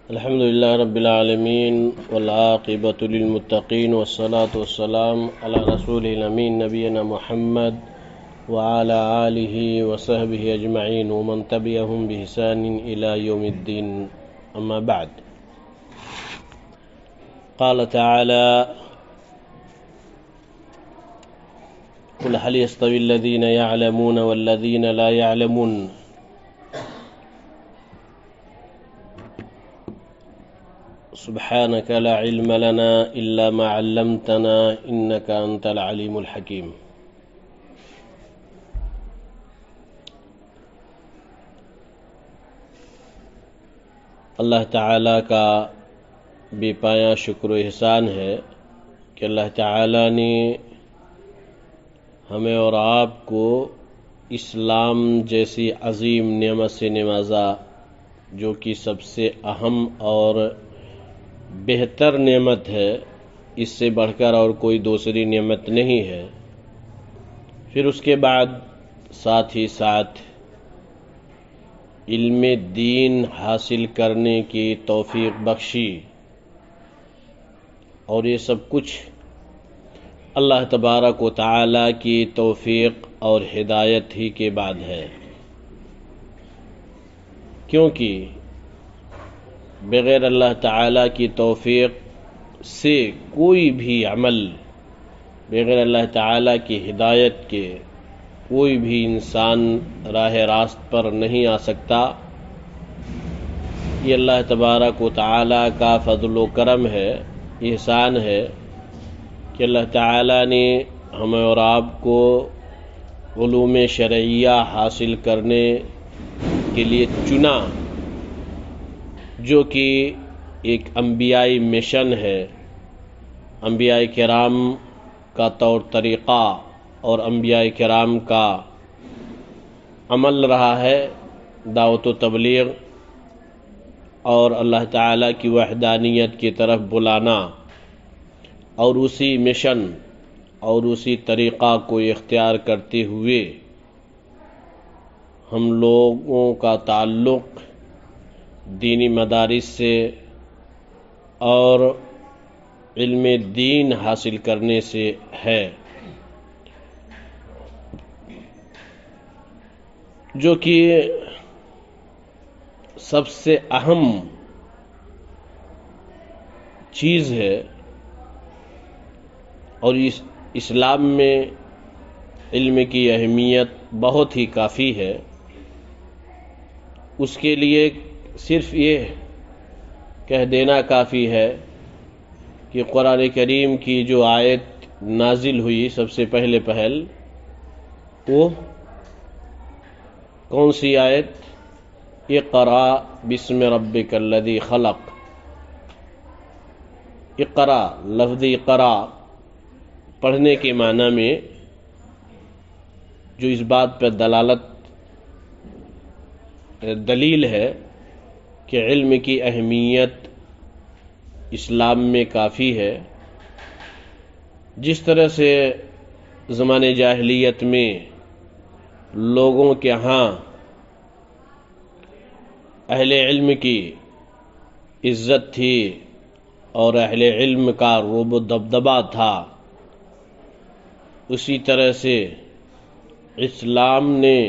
الحمد لله رب العالمين والعاقبة للمتقين والصلاة والسلام على رسوله الأمين نبينا محمد وعلى آله وصحبه أجمعين ومن تبعهم بإحسان إلى يوم الدين. أما بعد، قال تعالى: قل هل يستوي الذين يعلمون والذين لا يعلمون. سبحانك لا علم لنا إلا ما علمتنا إنك أنت العليم الحكيم. اللہ تعالیٰ کا بے پایا شکر و احسان ہے کہ اللہ تعالیٰ نے ہمیں اور آپ کو اسلام جیسی عظیم نعمت سے نوازا، جو کہ سب سے اہم اور بہتر نعمت ہے. اس سے بڑھ کر اور کوئی دوسری نعمت نہیں ہے. پھر اس کے بعد ساتھ ہی ساتھ علم دین حاصل کرنے کی توفیق بخشی، اور یہ سب کچھ اللہ تبارک و تعالی کی توفیق اور ہدایت ہی کے بعد ہے. کیونکہ بغیر اللہ تعالی کی توفیق سے کوئی بھی عمل، بغیر اللہ تعالی کی ہدایت کے کوئی بھی انسان راہ راست پر نہیں آ سکتا. یہ اللہ تبارک و تعالی کا فضل و کرم ہے، احسان ہے کہ اللہ تعالی نے ہمیں اور آپ کو علوم شرعیہ حاصل کرنے کے لیے چنا، جو کہ ایک انبیائی مشن ہے. انبیاء کرام کا طور طریقہ اور انبیاء کرام کا عمل رہا ہے دعوت و تبلیغ اور اللہ تعالیٰ کی وحدانیت کی طرف بلانا، اور اسی مشن اور اسی طریقہ کو اختیار کرتے ہوئے ہم لوگوں کا تعلق دینی مدارس سے اور علم دین حاصل کرنے سے ہے، جو کہ سب سے اہم چیز ہے. اور اس اسلام میں علم کی اہمیت بہت ہی کافی ہے. اس کے لیے صرف یہ کہہ دینا کافی ہے کہ قرآن کریم کی جو آیت نازل ہوئی سب سے پہل وہ کون سی آیت؟ اقرأ بسم ربک الذی خلق. اقرأ، لفظ اقرأ پڑھنے کے معنی میں جو اس بات پر دلیل ہے کہ علم کی اہمیت اسلام میں کافی ہے. جس طرح سے زمانے جاہلیت میں لوگوں کے ہاں اہل علم کی عزت تھی اور اہل علم کا رعب و دبدبہ تھا، اسی طرح سے اسلام نے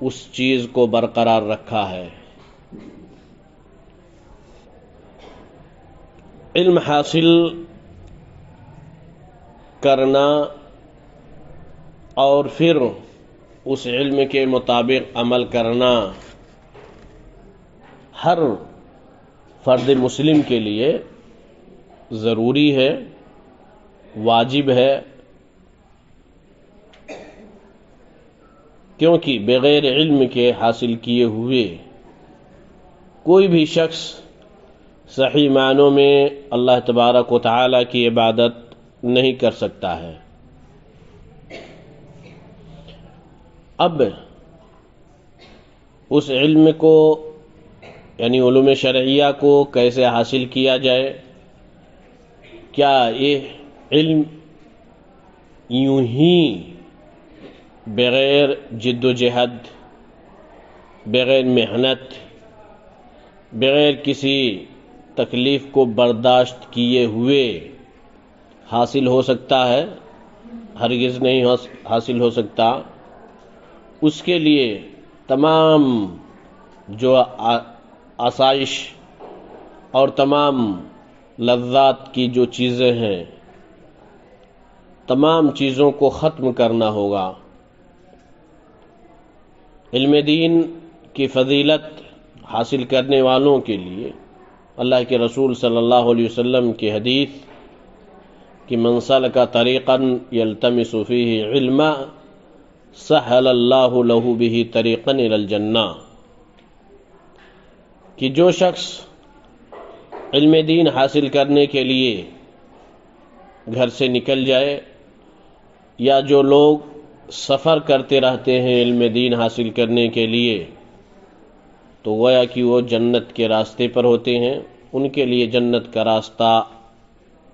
اس چیز کو برقرار رکھا ہے. علم حاصل کرنا اور پھر اس علم کے مطابق عمل کرنا ہر فرد مسلم کے لیے ضروری ہے، واجب ہے. کیونکہ بغیر علم کے حاصل کیے ہوئے کوئی بھی شخص صحیح معنوں میں اللہ تبارک و تعالی کی عبادت نہیں کر سکتا ہے. اب اس علم کو یعنی علوم شرعیہ کو کیسے حاصل کیا جائے؟ کیا یہ علم یوں ہی بغیر جد و جہد، بغیر محنت، بغیر کسی تکلیف کو برداشت کیے ہوئے حاصل ہو سکتا ہے، ہرگز نہیں حاصل ہو سکتا۔ اس کے لیے تمام جو آسائش اور تمام لذات کی جو چیزیں ہیں، تمام چیزوں کو ختم کرنا ہوگا۔ علم دین کی فضیلت حاصل کرنے والوں کے لیے اللہ کے رسول صلی اللہ علیہ وسلم کی حدیث کہ من سلک طریقا یلتمس فیہ علما سہل اللہ لہ بہ طریقا الی الجنہ، کہ جو شخص علم دین حاصل کرنے کے لیے گھر سے نکل جائے، یا جو لوگ سفر کرتے رہتے ہیں علم دین حاصل کرنے کے لیے، تو گویا کہ وہ جنت کے راستے پر ہوتے ہیں، ان کے لیے جنت کا راستہ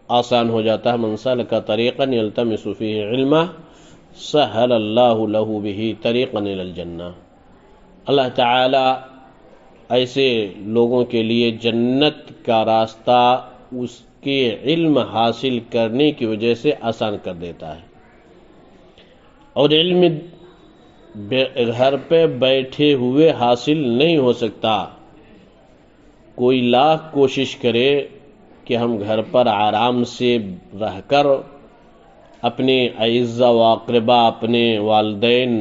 آسان ہو جاتا ہے۔ من سلک طریقا یلتمس فیہ علما سہل اللہ لہ بہ طریقا الی الجنہ۔ اللہ تعالی ایسے لوگوں کے لیے جنت کا راستہ اس کے علم حاصل کرنے کی وجہ سے آسان کر دیتا ہے۔ اور علم گھر پہ بیٹھے ہوئے حاصل نہیں ہو سکتا۔ کوئی لاکھ کوشش کرے کہ ہم گھر پر آرام سے رہ کر اپنے اعزہ و اقربا، اپنے والدین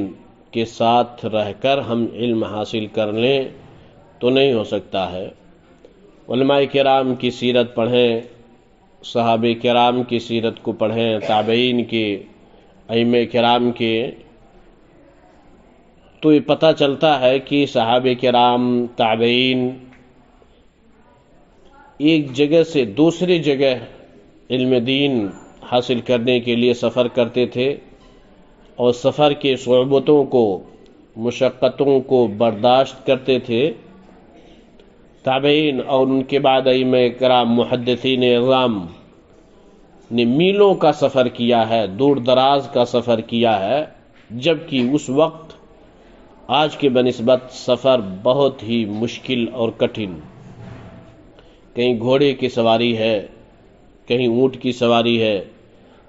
کے ساتھ رہ کر ہم علم حاصل کر لیں، تو نہیں ہو سکتا ہے۔ علماء کرام کی سیرت پڑھیں، صحابہ کرام کی سیرت کو پڑھیں، تابعین کے، ائمہ کرام کے، تو یہ پتہ چلتا ہے کہ صحابہ کرام، تابعین ایک جگہ سے دوسری جگہ علم دین حاصل کرنے کے لیے سفر کرتے تھے، اور سفر کے صعوبتوں کو، مشقتوں کو برداشت کرتے تھے۔ تابعین اور ان کے بعد ائمہ کرام، محدثین اعظام نے میلوں کا سفر کیا ہے، دور دراز کا سفر کیا ہے، جبکہ اس وقت آج کے بنسبت سفر بہت ہی مشکل اور کٹھن، کہیں گھوڑے کی سواری ہے، کہیں اونٹ کی سواری ہے،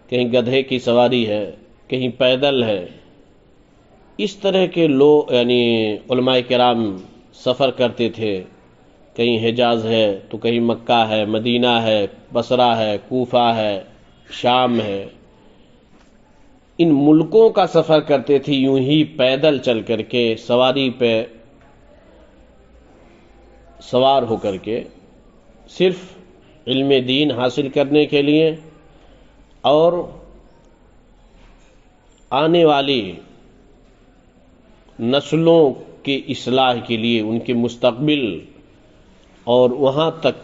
کہیں گدھے کی سواری ہے، کہیں پیدل ہے۔ اس طرح کے لوگ یعنی علماء کرام سفر کرتے تھے، کہیں حجاز ہے تو کہیں مکہ ہے، مدینہ ہے، بصرہ ہے، کوفہ ہے، شام ہے، ان ملکوں کا سفر کرتے تھے یوں ہی پیدل چل کر کے، سواری پہ سوار ہو کر کے، صرف علم دین حاصل کرنے کے لیے اور آنے والی نسلوں کی اصلاح کے لیے، ان کے مستقبل اور وہاں تک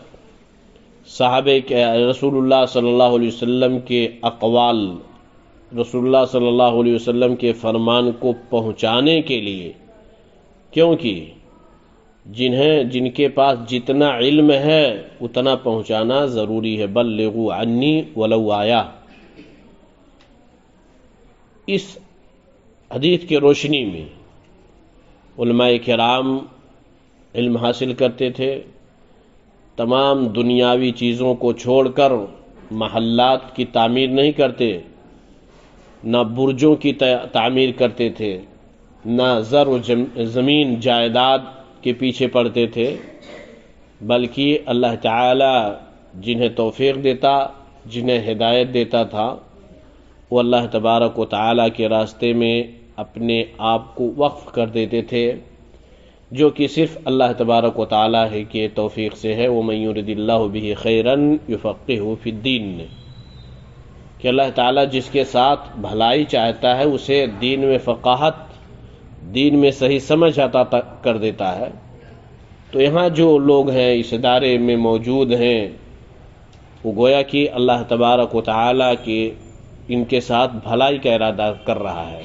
صحابہ کے رسول اللہ صلی اللہ علیہ وسلم کے اقوال، رسول اللہ صلی اللہ علیہ وسلم کے فرمان کو پہنچانے کے لیے، کیونکہ جن کے پاس جتنا علم ہے اتنا پہنچانا ضروری ہے۔ بلغوا عنی ولو آیا۔ اس حدیث کی روشنی میں علماء کرام علم حاصل کرتے تھے، تمام دنیاوی چیزوں کو چھوڑ کر محلات کی تعمیر نہیں کرتے، نہ برجوں کی تعمیر کرتے تھے، نہ زر و زمین جائیداد کے پیچھے پڑتے تھے، بلکہ اللہ تعالی جنہیں توفیق دیتا، جنہیں ہدایت دیتا تھا، وہ اللہ تبارک و تعالی کے راستے میں اپنے آپ کو وقف کر دیتے تھے، جو کہ صرف اللہ تبارک و تعالی کے توفیق سے ہے۔ وَمَن يُرِدِ اللَّهُ بِهِ خَيْرًا يُفَقِّهُ فِي الدِّينِ، کہ اللہ تعالیٰ جس کے ساتھ بھلائی چاہتا ہے اسے دین میں فقاہت، دین میں صحیح سمجھ عطا کر دیتا ہے۔ تو یہاں جو لوگ ہیں اس ادارے میں موجود ہیں، وہ گویا کہ اللہ تبارک و تعالیٰ کے ان کے ساتھ بھلائی کا ارادہ کر رہا ہے،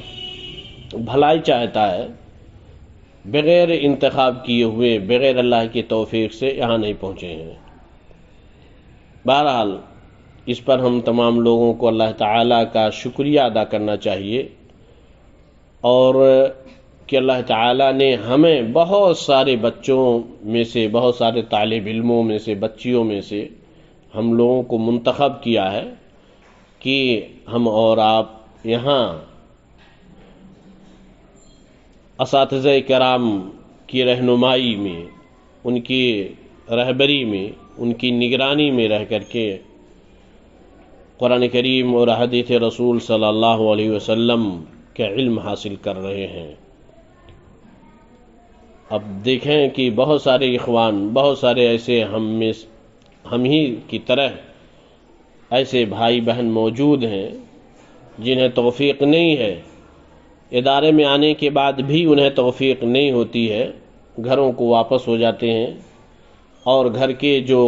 بھلائی چاہتا ہے، بغیر انتخاب کیے ہوئے، بغیر اللہ کی توفیق سے یہاں نہیں پہنچے ہیں۔ بہرحال اس پر ہم تمام لوگوں کو اللہ تعالیٰ کا شکریہ ادا کرنا چاہیے، اور کہ اللہ تعالیٰ نے ہمیں بہت سارے بچوں میں سے، بہت سارے طالب علموں میں سے، بچیوں میں سے ہم لوگوں کو منتخب کیا ہے کہ ہم اور آپ یہاں اساتذہ کرام کی رہنمائی میں، ان کی رہبری میں، ان کی نگرانی میں رہ کر کے قرآن کریم اور حدیث رسول صلی اللہ علیہ وسلم کا علم حاصل کر رہے ہیں۔ اب دیکھیں کہ بہت سارے اخوان، بہت سارے ایسے ہم ہی کی طرح ایسے بھائی بہن موجود ہیں جنہیں توفیق نہیں ہے، ادارے میں آنے کے بعد بھی انہیں توفیق نہیں ہوتی ہے، گھروں کو واپس ہو جاتے ہیں اور گھر کے جو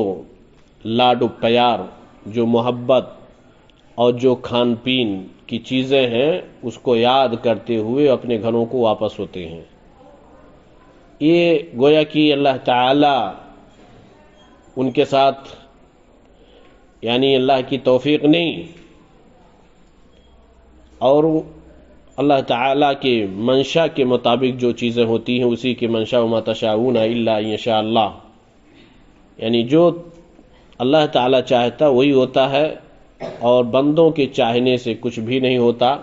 لاڈ و پیار، جو محبت اور جو کھان پین کی چیزیں ہیں اس کو یاد کرتے ہوئے اپنے گھروں کو واپس ہوتے ہیں۔ یہ گویا کہ اللہ تعالی ان کے ساتھ، یعنی اللہ کی توفیق نہیں، اور اللہ تعالیٰ کے منشا کے مطابق جو چیزیں ہوتی ہیں اسی کی منشا وما تشاءون الا ان یشاء اللہ، یعنی جو اللہ تعالیٰ چاہتا وہی ہوتا ہے، اور بندوں کے چاہنے سے کچھ بھی نہیں ہوتا،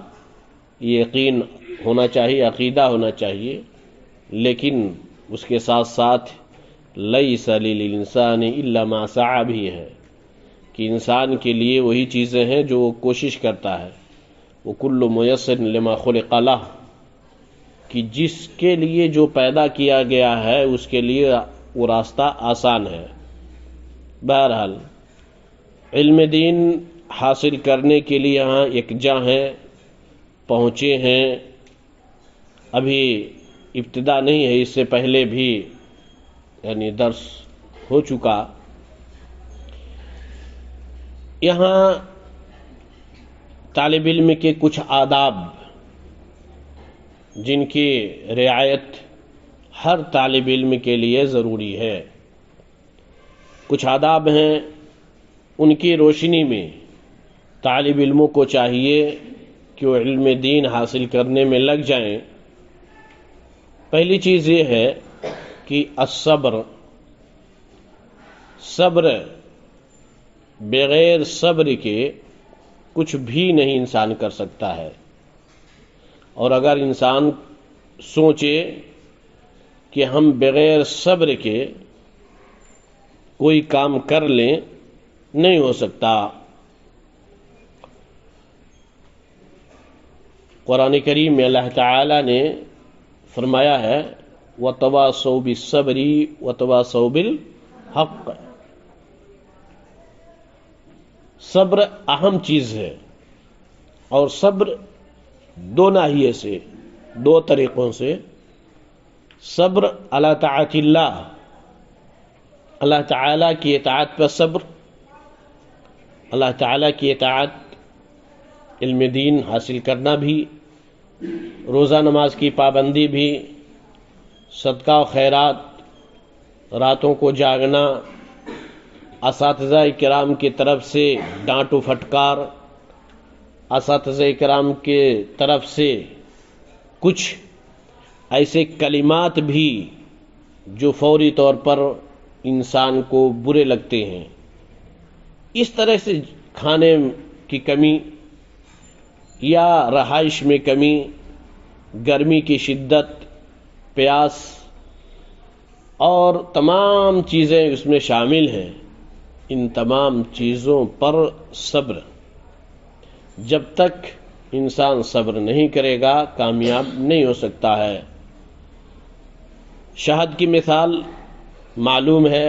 یہ یقین ہونا چاہیے، عقیدہ ہونا چاہیے۔ لیکن اس کے ساتھ ساتھ لیس للانسان الا ما سعی بھی ہے کہ انسان کے لیے وہی چیزیں ہیں جو وہ کوشش کرتا ہے، وَكُلُّ مُيَسَّرٍ لِمَا خُلِقَ لَهُ، کہ جس کے لیے جو پیدا کیا گیا ہے اس کے لیے وہ راستہ آسان ہے۔ بہرحال علم دین حاصل کرنے کے لیے یہاں یکجا ہیں، پہنچے ہیں، ابھی ابتدا نہیں ہے، اس سے پہلے بھی یعنی درس ہو چکا۔ یہاں طالب علم کے کچھ آداب جن کی رعایت ہر طالب علم کے لیے ضروری ہے، کچھ آداب ہیں، ان کی روشنی میں طالب علموں کو چاہیے کہ وہ علم دین حاصل کرنے میں لگ جائیں۔ پہلی چیز یہ ہے کہ الصبر، صبر، بغیر صبر کے کچھ بھی نہیں انسان کر سکتا ہے، اور اگر انسان سوچے کہ ہم بغیر صبر کے کوئی کام کر لیں، نہیں ہو سکتا۔ قرآن کریم میں اللہ تعالی نے فرمایا ہے وَتَوَاصَوْا بِالصَّبْرِ وَتَوَاصَوْا بِالْحَقِّ، صبر اہم چیز ہے، اور صبر دو ناحیے سے، دو طریقوں سے۔ صبر علی طاعت اللہ، اللہ تعالیٰ کی اطاعت پر صبر، اللہ تعالیٰ کی اطاعت، علم دین حاصل کرنا بھی، روزہ نماز کی پابندی بھی، صدقہ و خیرات، راتوں کو جاگنا، اساتذہ کرام کی طرف سے ڈانٹ و پھٹکار، اساتذہ کرام کے طرف سے کچھ ایسے کلمات بھی جو فوری طور پر انسان کو برے لگتے ہیں، اس طرح سے کھانے کی کمی یا رہائش میں کمی، گرمی کی شدت، پیاس اور تمام چیزیں اس میں شامل ہیں، ان تمام چیزوں پر صبر، جب تک انسان صبر نہیں کرے گا کامیاب نہیں ہو سکتا ہے۔ شہد کی مثال معلوم ہے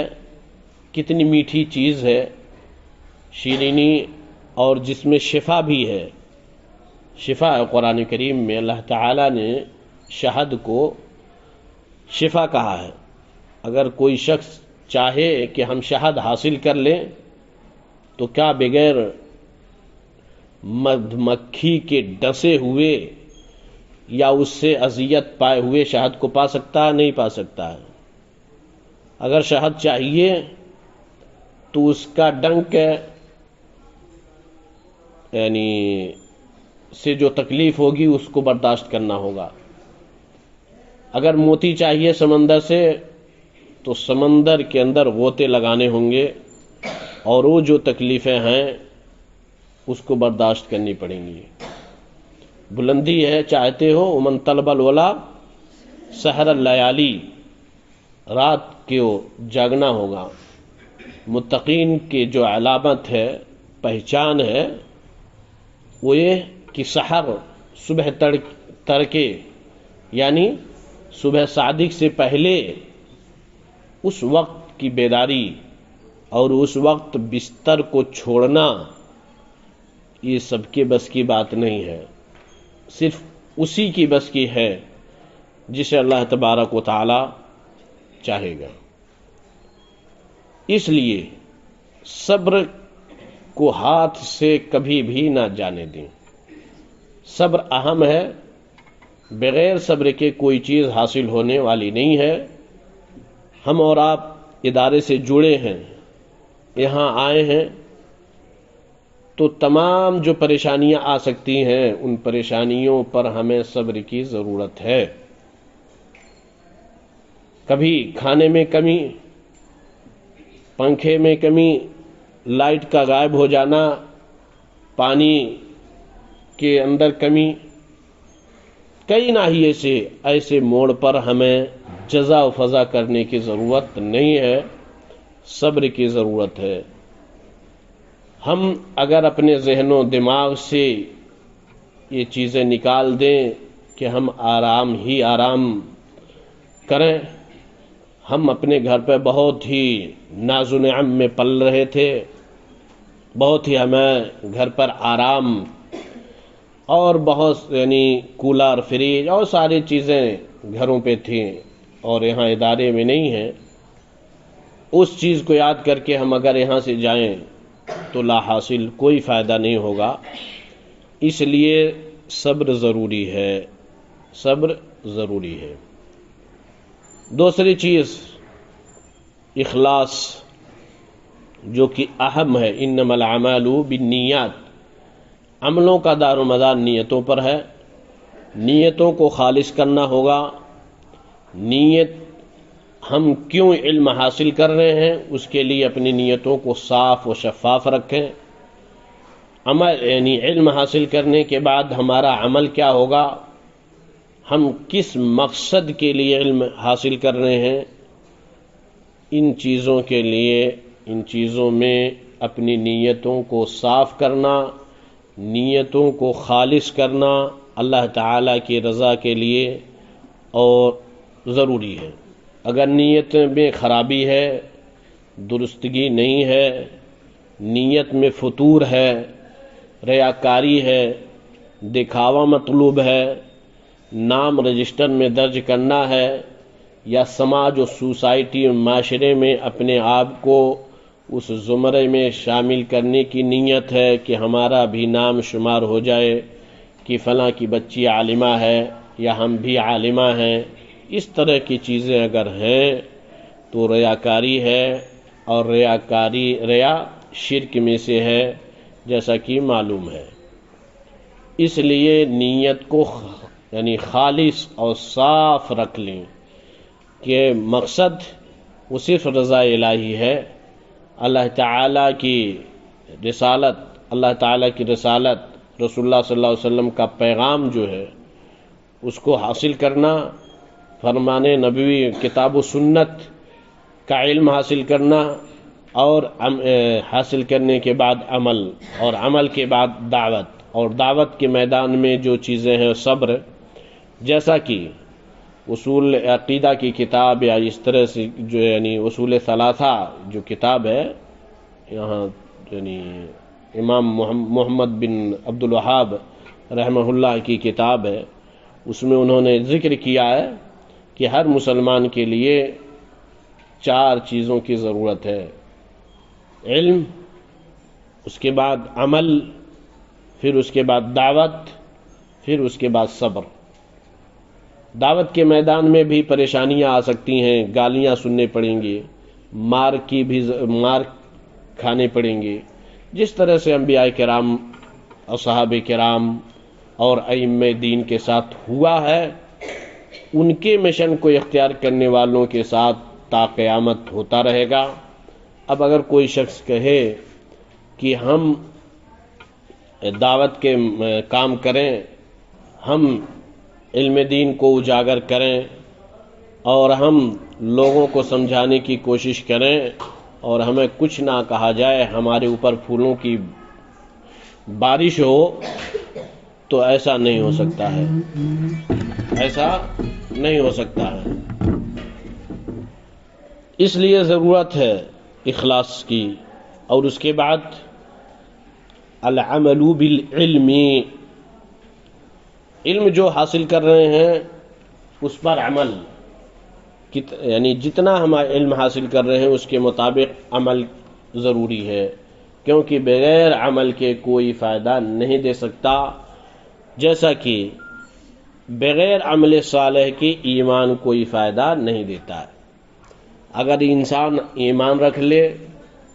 کتنی میٹھی چیز ہے، شیرینی، اور جس میں شفا بھی ہے، شفا ہے۔ قرآن کریم میں اللہ تعالیٰ نے شہد کو شفا کہا ہے۔ اگر کوئی شخص چاہے کہ ہم شہد حاصل کر لیں تو کیا بغیر مدھ مکھی کے ڈسے ہوئے یا اس سے اذیت پائے ہوئے شہد کو پا سکتا ہے؟ نہیں پا سکتا ہے۔ اگر شہد چاہیے تو اس کا ڈنک یعنی سے جو تکلیف ہوگی اس کو برداشت کرنا ہوگا۔ اگر موتی چاہیے سمندر سے تو سمندر کے اندر غوطے لگانے ہوں گے، اور وہ جو تکلیفیں ہیں اس کو برداشت کرنی پڑیں گی۔ بلندی ہے چاہتے ہو، ومن طلب الولا سحر اللیالی، رات کو جاگنا ہوگا۔ متقین کی جو علامت ہے، پہچان ہے، وہ یہ کہ سحر صبح تڑکے یعنی صبح صادق سے پہلے اس وقت کی بیداری اور اس وقت بستر کو چھوڑنا، یہ سب کے بس کی بات نہیں ہے، صرف اسی کی بس کی ہے جسے اللہ تبارک و تعالی چاہے گا۔ اس لیے صبر کو ہاتھ سے کبھی بھی نہ جانے دیں۔ صبر اہم ہے، بغیر صبر کے کوئی چیز حاصل ہونے والی نہیں ہے۔ ہم اور آپ ادارے سے جڑے ہیں، یہاں آئے ہیں، تو تمام جو پریشانیاں آ سکتی ہیں ان پریشانیوں پر ہمیں صبر کی ضرورت ہے۔ کبھی کھانے میں کمی، پنکھے میں کمی، لائٹ کا غائب ہو جانا، پانی کے اندر کمی، کئی ناحیے سے ایسے موڑ پر ہمیں جزا و فضا کرنے کی ضرورت نہیں ہے، صبر کی ضرورت ہے۔ ہم اگر اپنے ذہن و دماغ سے یہ چیزیں نکال دیں کہ ہم آرام ہی آرام کریں، ہم اپنے گھر پہ بہت ہی ناز و نعم میں پل رہے تھے، بہت ہی ہمیں گھر پر آرام اور بہت یعنی کولر، فریج اور ساری چیزیں گھروں پہ تھیں، اور یہاں ادارے میں نہیں ہیں۔ اس چیز کو یاد کر کے ہم اگر یہاں سے جائیں تو لا حاصل کوئی فائدہ نہیں ہوگا۔ اس لیے صبر ضروری ہے، صبر ضروری ہے۔ دوسری چیز اخلاص، جو کہ اہم ہے۔ انما الاعمال بالنیات، عملوں کا دار و مدار نیتوں پر ہے۔ نیتوں کو خالص کرنا ہوگا۔ نیت ہم کیوں علم حاصل کر رہے ہیں، اس کے لیے اپنی نیتوں کو صاف و شفاف رکھیں۔ عمل یعنی علم حاصل کرنے کے بعد ہمارا عمل کیا ہوگا، ہم کس مقصد کے لیے علم حاصل کر رہے ہیں، ان چیزوں کے لیے، ان چیزوں میں اپنی نیتوں کو صاف کرنا، نیتوں کو خالص کرنا اللہ تعالیٰ کی رضا کے لیے اور ضروری ہے۔ اگر نیت میں خرابی ہے، درستگی نہیں ہے، نیت میں فتور ہے، ریاکاری ہے، دکھاوا مطلوب ہے، نام رجسٹر میں درج کرنا ہے، یا سماج و سوسائٹی اور معاشرے میں اپنے آپ کو اس زمرے میں شامل کرنے کی نیت ہے کہ ہمارا بھی نام شمار ہو جائے کہ فلاں کی بچی عالمہ ہے یا ہم بھی عالمہ ہیں، اس طرح کی چیزیں اگر ہیں تو ریاکاری ہے، اور ریا شرک میں سے ہے جیسا کہ معلوم ہے۔ اس لیے نیت کو یعنی خالص اور صاف رکھ لیں کہ مقصد وہ صرف رضا الہی ہے، اللہ تعالیٰ کی رسالت، اللہ تعالیٰ کی رسالت، رسول اللہ صلی اللہ علیہ وسلم کا پیغام جو ہے اس کو حاصل کرنا، فرمان نبوی، کتاب و سنت کا علم حاصل کرنا، اور حاصل کرنے کے بعد عمل، اور عمل کے بعد دعوت، اور دعوت کے میدان میں جو چیزیں ہیں صبر، جیسا کہ اصول عقیدہ کی کتاب یا اس طرح سے جو یعنی اصول ثلاثہ جو کتاب ہے، یہاں یعنی امام محمد بن عبد الوہاب رحمہ اللہ کی کتاب ہے، اس میں انہوں نے ذکر کیا ہے کہ ہر مسلمان کے لیے 4 چیزوں کی ضرورت ہے: علم، اس کے بعد عمل، پھر اس کے بعد دعوت، پھر اس کے بعد صبر۔ دعوت کے میدان میں بھی پریشانیاں آ سکتی ہیں، گالیاں سننے پڑیں گی، مار کھانے پڑیں گے، جس طرح سے انبیاء کرام، اصحاب کرام اور ائمہ دین کے ساتھ ہوا ہے، ان کے مشن کو اختیار کرنے والوں کے ساتھ تا قیامت ہوتا رہے گا۔ اب اگر کوئی شخص کہے کہ ہم دعوت کے کام کریں، ہم علم دین کو اجاگر کریں اور ہم لوگوں کو سمجھانے کی کوشش کریں اور ہمیں کچھ نہ کہا جائے، ہمارے اوپر پھولوں کی بارش ہو، تو ایسا نہیں ہو سکتا ہے، ایسا نہیں ہو سکتا ہے۔ اس لیے ضرورت ہے اخلاص کی، اور اس کے بعد العمل بالعلم، علم جو حاصل کر رہے ہیں اس پر عمل، یعنی جتنا ہم علم حاصل کر رہے ہیں اس کے مطابق عمل ضروری ہے، کیونکہ بغیر عمل کے کوئی فائدہ نہیں دے سکتا، جیسا کہ بغیر عمل صالح کے ایمان کوئی فائدہ نہیں دیتا ہے۔ اگر انسان ایمان رکھ لے،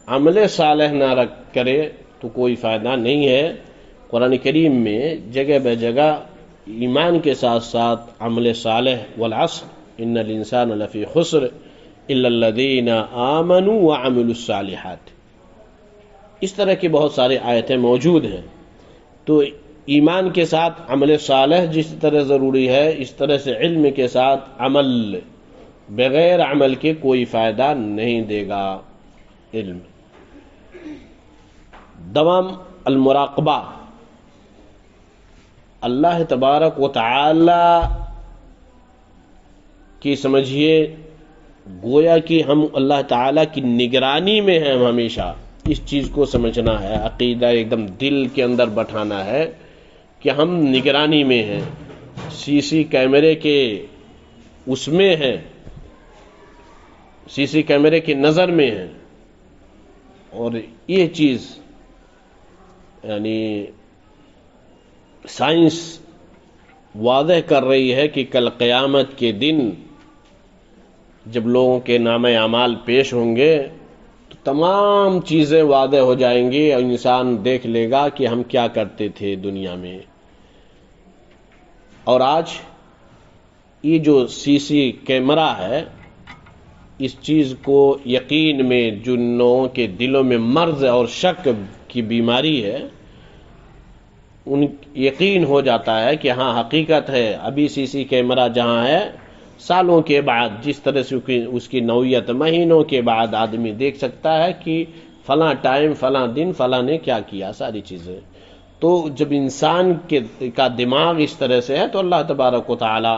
عمل صالح نہ کرے تو کوئی فائدہ نہیں ہے۔ قرآن کریم میں جگہ بہ جگہ ایمان کے ساتھ ساتھ عمل صالح، والعصر ان الانسان لفی خسر الا الذین آمنوا وعملوا الصالحات، اس طرح کی بہت ساری آیتیں موجود ہیں۔ تو ایمان کے ساتھ عمل صالح جس طرح ضروری ہے، اس طرح سے علم کے ساتھ عمل، بغیر عمل کے کوئی فائدہ نہیں دے گا علم۔ دوام المراقبہ، اللہ تبارک و تعالی کی سمجھیے گویا کہ ہم اللہ تعالی کی نگرانی میں ہیں، ہم ہمیشہ اس چیز کو سمجھنا ہے، عقیدہ ایک دم دل کے اندر بٹھانا ہے کہ ہم نگرانی میں ہیں، سی سی کیمرے کے اس میں ہیں، سی سی کیمرے کی نظر میں ہیں۔ اور یہ چیز یعنی سائنس واضح کر رہی ہے کہ کل قیامت کے دن جب لوگوں کے نام اعمال پیش ہوں گے تو تمام چیزیں واضح ہو جائیں گی اور انسان دیکھ لے گا کہ ہم کیا کرتے تھے دنیا میں۔ اور آج یہ جو سی سی کیمرہ ہے، اس چیز کو یقین میں جن لوگوں کے دلوں میں مرض اور شک کی بیماری ہے، ان یقین ہو جاتا ہے کہ ہاں حقیقت ہے، ابھی سی سی کیمرہ جہاں ہے، سالوں کے بعد جس طرح سے اس کی نوعیت مہینوں کے بعد آدمی دیکھ سکتا ہے کہ فلاں ٹائم، فلاں دن، فلاں نے کیا کیا، ساری چیزیں۔ تو جب انسان کا دماغ اس طرح سے ہے تو اللہ تبارک و تعالی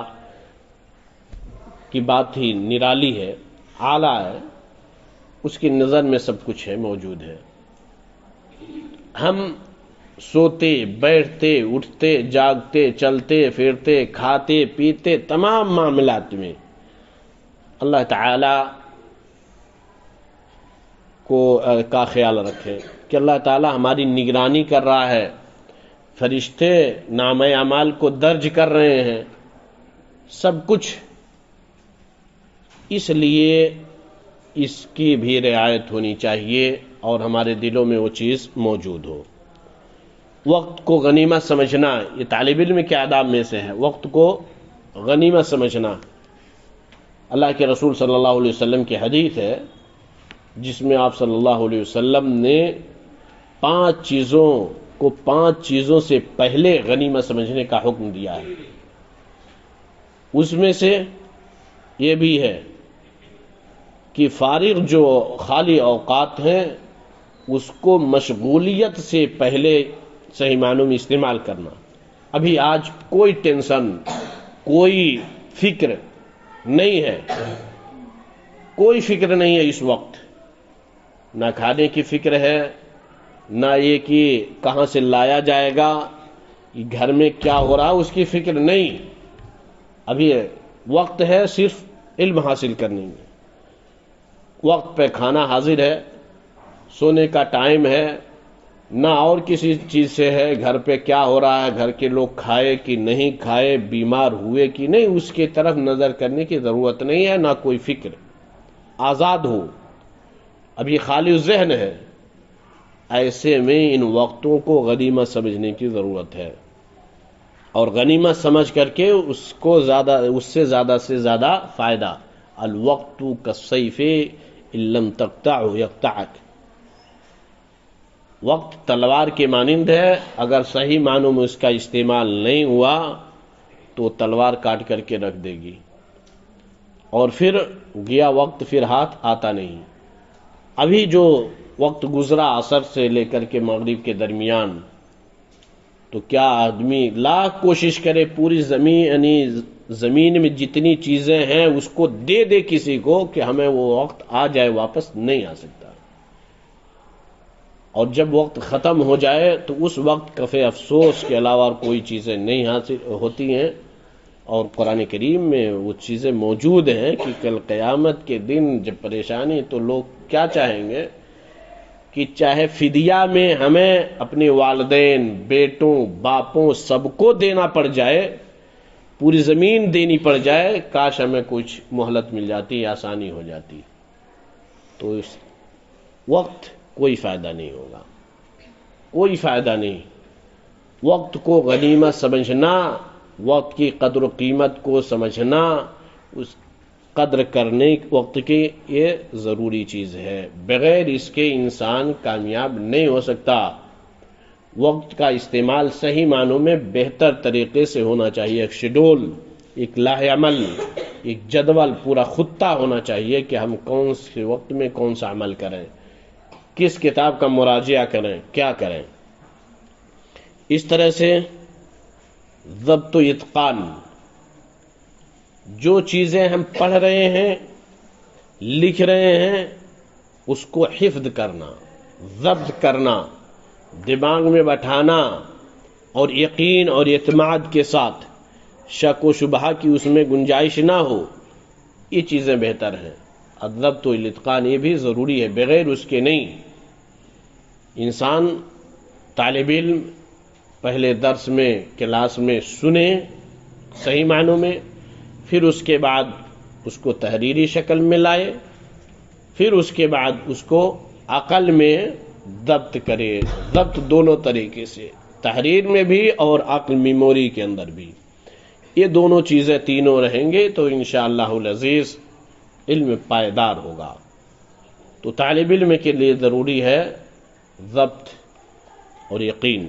کی بات ہی نرالی ہے، اعلیٰ ہے، اس کی نظر میں سب کچھ ہے، موجود ہے۔ ہم سوتے، بیٹھتے، اٹھتے، جاگتے، چلتے پھرتے، کھاتے پیتے، تمام معاملات میں اللہ تعالی کا خیال رکھیں کہ اللہ تعالی ہماری نگرانی کر رہا ہے، فرشتے نام اعمال کو درج کر رہے ہیں، سب کچھ۔ اس لیے اس کی بھی رعایت ہونی چاہیے اور ہمارے دلوں میں وہ چیز موجود ہو۔ وقت کو غنیمت سمجھنا، یہ طالب علم کے آداب میں سے ہے، وقت کو غنیمت سمجھنا۔ اللہ کے رسول صلی اللہ علیہ وسلم کی حدیث ہے جس میں آپ صلی اللہ علیہ وسلم نے 5 چیزوں کو 5 چیزوں سے پہلے غنیمت سمجھنے کا حکم دیا ہے۔ اس میں سے یہ بھی ہے کہ فارغ جو خالی اوقات ہیں اس کو مشغولیت سے پہلے صحیح معنوں میں استعمال کرنا۔ ابھی آج کوئی ٹینشن، کوئی فکر نہیں ہے، کوئی فکر نہیں ہے اس وقت، نہ کھانے کی فکر ہے، نہ یہ کہ کہاں سے لایا جائے گا، گھر میں کیا ہو رہا اس کی فکر نہیں۔ ابھی وقت ہے صرف علم حاصل کرنے میں، وقت پہ کھانا حاضر ہے، سونے کا ٹائم ہے، نہ اور کسی چیز سے ہے، گھر پہ کیا ہو رہا ہے، گھر کے لوگ کھائے کہ نہیں کھائے، بیمار ہوئے کہ نہیں، اس کی طرف نظر کرنے کی ضرورت نہیں ہے، نہ کوئی فکر، آزاد ہو، ابھی خالی ذہن ہے۔ ایسے میں ان وقتوں کو غنیمت سمجھنے کی ضرورت ہے اور غنیمت سمجھ کر کے اس سے زیادہ سے زیادہ فائدہ. الوقت کالسیف ان لم تقطعه یقطعک. وقت تلوار کے مانند ہے، اگر صحیح معنوں میں اس کا استعمال نہیں ہوا تو تلوار کاٹ کر کے رکھ دے گی، اور پھر گیا وقت پھر ہاتھ آتا نہیں. ابھی جو وقت گزرا عصر سے لے کر کے مغرب کے درمیان، تو کیا آدمی لاکھ کوشش کرے پوری زمین میں جتنی چیزیں ہیں اس کو دے دے کسی کو کہ ہمیں وہ وقت آ جائے، واپس نہیں آ سکتا. اور جب وقت ختم ہو جائے تو اس وقت کفے افسوس کے علاوہ اور کوئی چیزیں نہیں حاصل ہوتی ہیں. اور قرآن کریم میں وہ چیزیں موجود ہیں کہ کل قیامت کے دن جب پریشانی، تو لوگ کیا چاہیں گے کہ چاہے فدیہ میں ہمیں اپنے والدین، بیٹوں، باپوں سب کو دینا پڑ جائے، پوری زمین دینی پڑ جائے، کاش ہمیں کچھ مہلت مل جاتی، آسانی ہو جاتی. تو اس وقت کوئی فائدہ نہیں ہوگا، کوئی فائدہ نہیں. وقت کو غنیمت سمجھنا، وقت کی قدر و قیمت کو سمجھنا، اس قدر کرنے وقت کی، یہ ضروری چیز ہے. بغیر اس کے انسان کامیاب نہیں ہو سکتا. وقت کا استعمال صحیح معنوں میں بہتر طریقے سے ہونا چاہیے. ایک شیڈول، ایک لاہ عمل، ایک جدول، پورا خطہ ہونا چاہیے کہ ہم کون سے وقت میں کون سا عمل کریں، کس کتاب کا مراجعہ کریں، کیا کریں. اس طرح سے ضبط و اتقان، جو چیزیں ہم پڑھ رہے ہیں، لکھ رہے ہیں، اس کو حفظ کرنا، ضبط کرنا، دماغ میں بٹھانا، اور یقین اور اعتماد کے ساتھ، شک و شبہ کی اس میں گنجائش نہ ہو، یہ چیزیں بہتر ہیں. الضبط و الاتقان یہ بھی ضروری ہے، بغیر اس کے نہیں. انسان طالب علم پہلے درس میں، کلاس میں سنے صحیح معنوں میں، پھر اس کے بعد اس کو تحریری شکل میں لائے، پھر اس کے بعد اس کو عقل میں ضبط کرے. ضبط دونوں طریقے سے، تحریر میں بھی اور عقل میموری کے اندر بھی. یہ دونوں چیزیں تینوں رہیں گے تو انشاءاللہ العزیز علم پائیدار ہوگا. تو طالب علم کے لیے ضروری ہے ضبط اور یقین.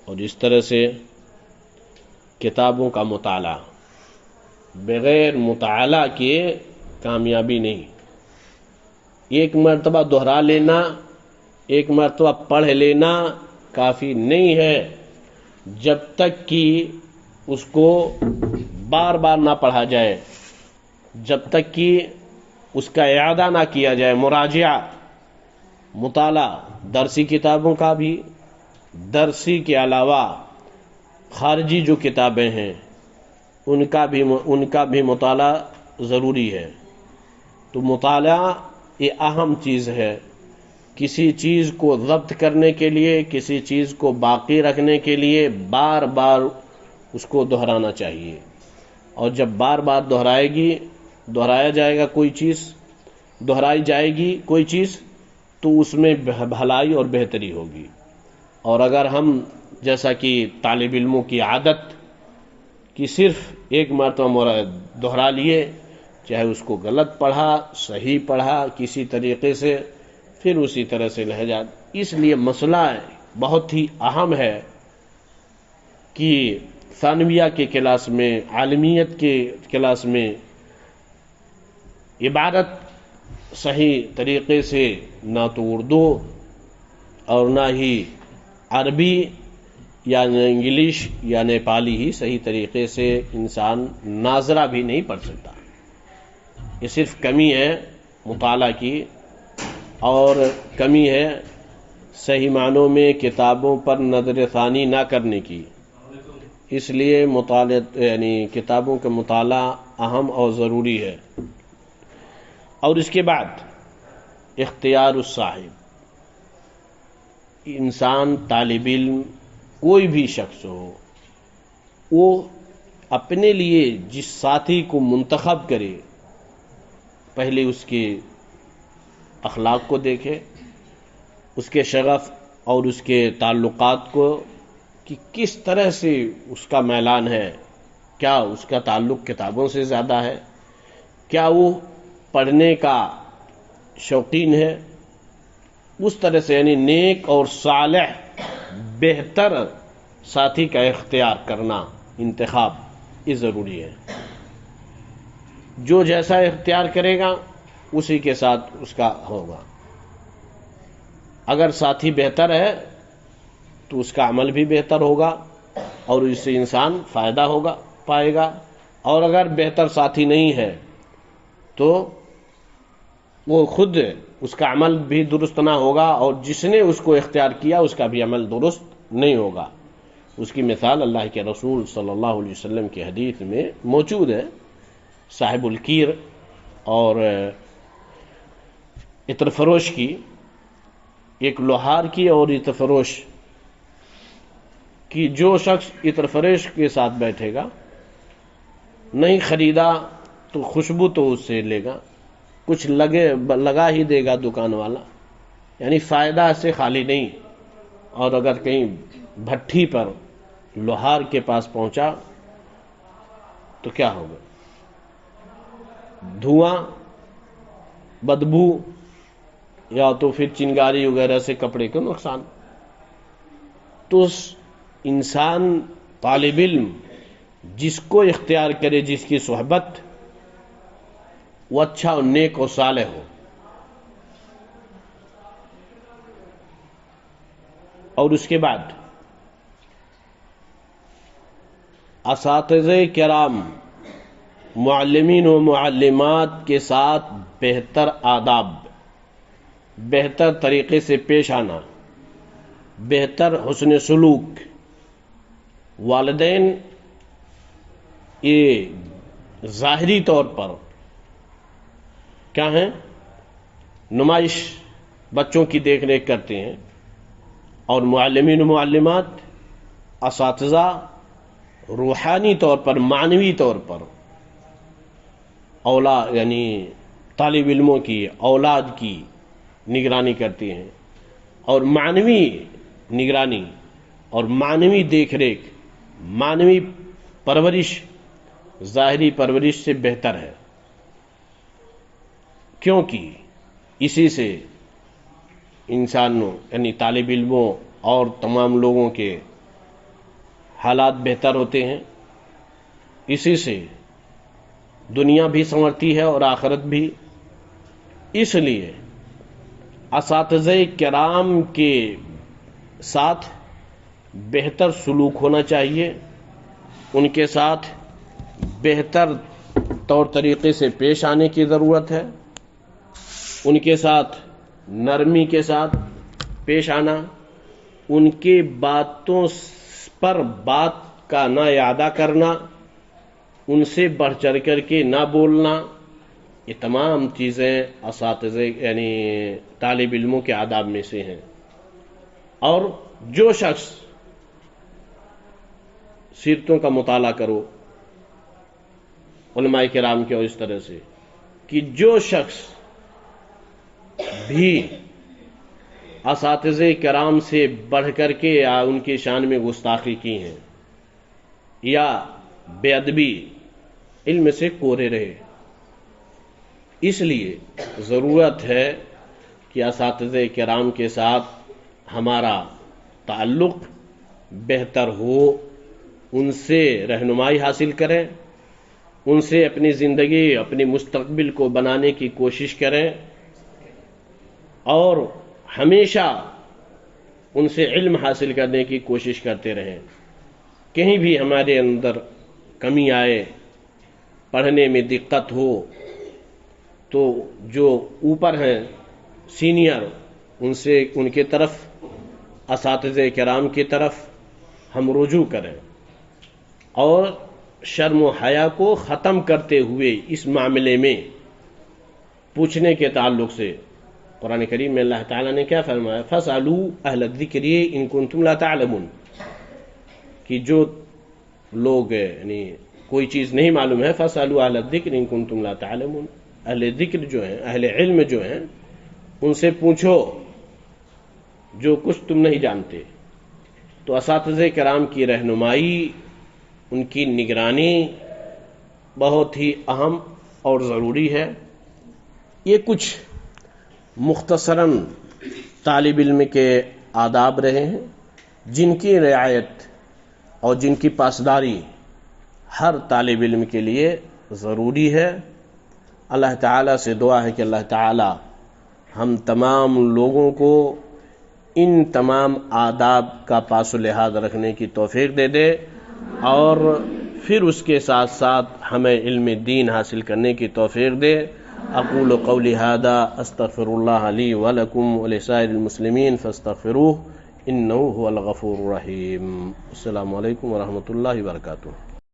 اور اس طرح سے کتابوں کا مطالعہ، بغیر مطالعہ کے کامیابی نہیں. ایک مرتبہ دہرا لینا، ایک مرتبہ پڑھ لینا کافی نہیں ہے، جب تک کہ اس کو بار بار نہ پڑھا جائے، جب تک کہ اس کا اعادہ نہ کیا جائے. مراجعہ، مطالعہ درسی کتابوں کا بھی، درسی کے علاوہ خارجی جو کتابیں ہیں ان کا بھی مطالعہ ضروری ہے. تو مطالعہ یہ اہم چیز ہے. کسی چیز کو ضبط کرنے کے لیے، کسی چیز کو باقی رکھنے کے لیے بار بار اس کو دہرانا چاہیے. اور جب بار بار دہرایا جائے گا کوئی چیز، دہرائی جائے گی کوئی چیز، تو اس میں بھلائی اور بہتری ہوگی. اور اگر ہم جیسا کہ طالب علموں کی عادت کہ صرف ایک مرتبہ دہرا لیے، چاہے اس کو غلط پڑھا، صحیح پڑھا، کسی طریقے سے، پھر اسی طرح سے لہجہ. اس لیے مسئلہ بہت ہی اہم ہے کہ ثانویہ کے کلاس میں، عالمیت کے کلاس میں عبادت صحیح طریقے سے، نہ تو اردو اور نہ ہی عربی یا انگلش یا نیپالی ہی صحیح طریقے سے انسان ناظرہ بھی نہیں پڑھ سکتا. یہ صرف کمی ہے مطالعہ کی، اور کمی ہے صحیح معنوں میں کتابوں پر نظر ثانی نہ کرنے کی. اس لیے کتابوں کا مطالعہ اہم اور ضروری ہے. اور اس کے بعد اختیار الصاحب. انسان، طالب علم، کوئی بھی شخص ہو، وہ اپنے لیے جس ساتھی کو منتخب کرے، پہلے اس کے اخلاق کو دیکھے، اس کے شغف اور اس کے تعلقات کو کہ کس طرح سے اس کا میلان ہے، کیا اس کا تعلق کتابوں سے زیادہ ہے، کیا وہ پڑھنے کا شوقین ہے، اس طرح سے یعنی نیک اور صالح بہتر ساتھی کا اختیار کرنا، انتخاب یہ ضروری ہے۔ جو جیسا اختیار کرے گا اسی کے ساتھ اس کا ہوگا۔ اگر ساتھی بہتر ہے تو اس کا عمل بھی بہتر ہوگا اور اس سے انسان فائدہ پائے گا، اور اگر بہتر ساتھی نہیں ہے تو وہ خود اس کا عمل بھی درست نہ ہوگا، اور جس نے اس کو اختیار کیا اس کا بھی عمل درست نہیں ہوگا۔ اس کی مثال اللہ کے رسول صلی اللہ علیہ وسلم کی حدیث میں موجود ہے۔ صاحب الکیر اور عطر فروش کی، ایک لوہار کی اور عطر فروش کی، جو شخص عطر فروش کے ساتھ بیٹھے گا، نہیں خریدا تو خوشبو تو اس سے لے گا، کچھ لگا ہی دے گا دکان والا، یعنی فائدہ سے خالی نہیں۔ اور اگر کہیں بھٹی پر لوہار کے پاس پہنچا تو کیا ہوگا؟ دھواں، بدبو، یا تو پھر چنگاری وغیرہ سے کپڑے کو نقصان۔ تو انسان طالب علم جس کو اختیار کرے، جس کی صحبت، وہ اچھا اور نیک اور صالح ہو۔ اور اس کے بعد اساتذہ کرام، معلمین و معلمات کے ساتھ بہتر آداب، بہتر طریقے سے پیش آنا، بہتر حسن سلوک۔ والدین یہ ظاہری طور پر کیا ہیں؟ نمائش بچوں کی دیکھ ریکھ کرتے ہیں، اور معلمین و معلمات، اساتذہ روحانی طور پر، معنوی طور پر اولاد یعنی طالب علموں کی اولاد کی نگرانی کرتے ہیں، اور معنوی نگرانی اور معنوی دیکھ ریکھ، معنوی پرورش ظاہری پرورش سے بہتر ہے، کیونکہ اسی سے انسانوں یعنی طالب علموں اور تمام لوگوں کے حالات بہتر ہوتے ہیں، اسی سے دنیا بھی سنورتی ہے اور آخرت بھی۔ اس لیے اساتذہ کرام کے ساتھ بہتر سلوک ہونا چاہیے، ان کے ساتھ بہتر طور طریقے سے پیش آنے کی ضرورت ہے، ان کے ساتھ نرمی کے ساتھ پیش آنا، ان کے باتوں پر بات کا نہ اعادہ کرنا، ان سے بڑھ چڑھ کر کے نہ بولنا، یہ تمام چیزیں اساتذہ یعنی طالب علموں کے آداب میں سے ہیں۔ اور جو شخص سیرتوں کا مطالعہ کرو علماء کرام کے، اور اس طرح سے کہ جو شخص بھی اساتذہ کرام سے بڑھ کر کے یا ان کی شان میں گستاخی کی ہیں یا بے ادبی، علم سے کورے رہے۔ اس لیے ضرورت ہے کہ اساتذہ کرام کے ساتھ ہمارا تعلق بہتر ہو، ان سے رہنمائی حاصل کریں، ان سے اپنی زندگی، اپنے مستقبل کو بنانے کی کوشش کریں، اور ہمیشہ ان سے علم حاصل کرنے کی کوشش کرتے رہیں۔ کہیں بھی ہمارے اندر کمی آئے، پڑھنے میں دقت ہو، تو جو اوپر ہیں سینئر، ان کے طرف، اساتذہ کرام کی طرف ہم رجوع کریں، اور شرم و حیا کو ختم کرتے ہوئے اس معاملے میں پوچھنے کے تعلق سے قرآن کریم میں اللہ تعالیٰ نے کیا فرمایا؟ فَاسْأَلُوا أَهْلَ الذِّكْرِ إِن كُنتُمْ لَا تَعْلَمُونَ، کہ جو لوگ یعنی کوئی چیز نہیں معلوم ہے، فَاسْأَلُوا أَهْلَ الذِّكْرِ إِن كُنتُمْ لَا تَعْلَمُونَ، اہل ذکر جو ہیں، اہل علم جو ہیں، ان سے پوچھو جو کچھ تم نہیں جانتے۔ تو اساتذہ کرام کی رہنمائی، ان کی نگرانی بہت ہی اہم اور ضروری ہے۔ یہ کچھ مختصراً طالب علم کے آداب رہے ہیں جن کی رعایت اور جن کی پاسداری ہر طالب علم کے لیے ضروری ہے۔ اللہ تعالیٰ سے دعا ہے کہ اللہ تعالیٰ ہم تمام لوگوں کو ان تمام آداب کا پاس و لحاظ رکھنے کی توفیق دے دے، اور پھر اس کے ساتھ ساتھ ہمیں علم دین حاصل کرنے کی توفیق دے۔ اقول قولی ھذا استغفر اللہ لی ولکم ولسائر المسلمین فاستغفروہ انہ ھو الغفور الرحیم۔ السلام علیکم ورحمۃ اللہ وبرکاتہ۔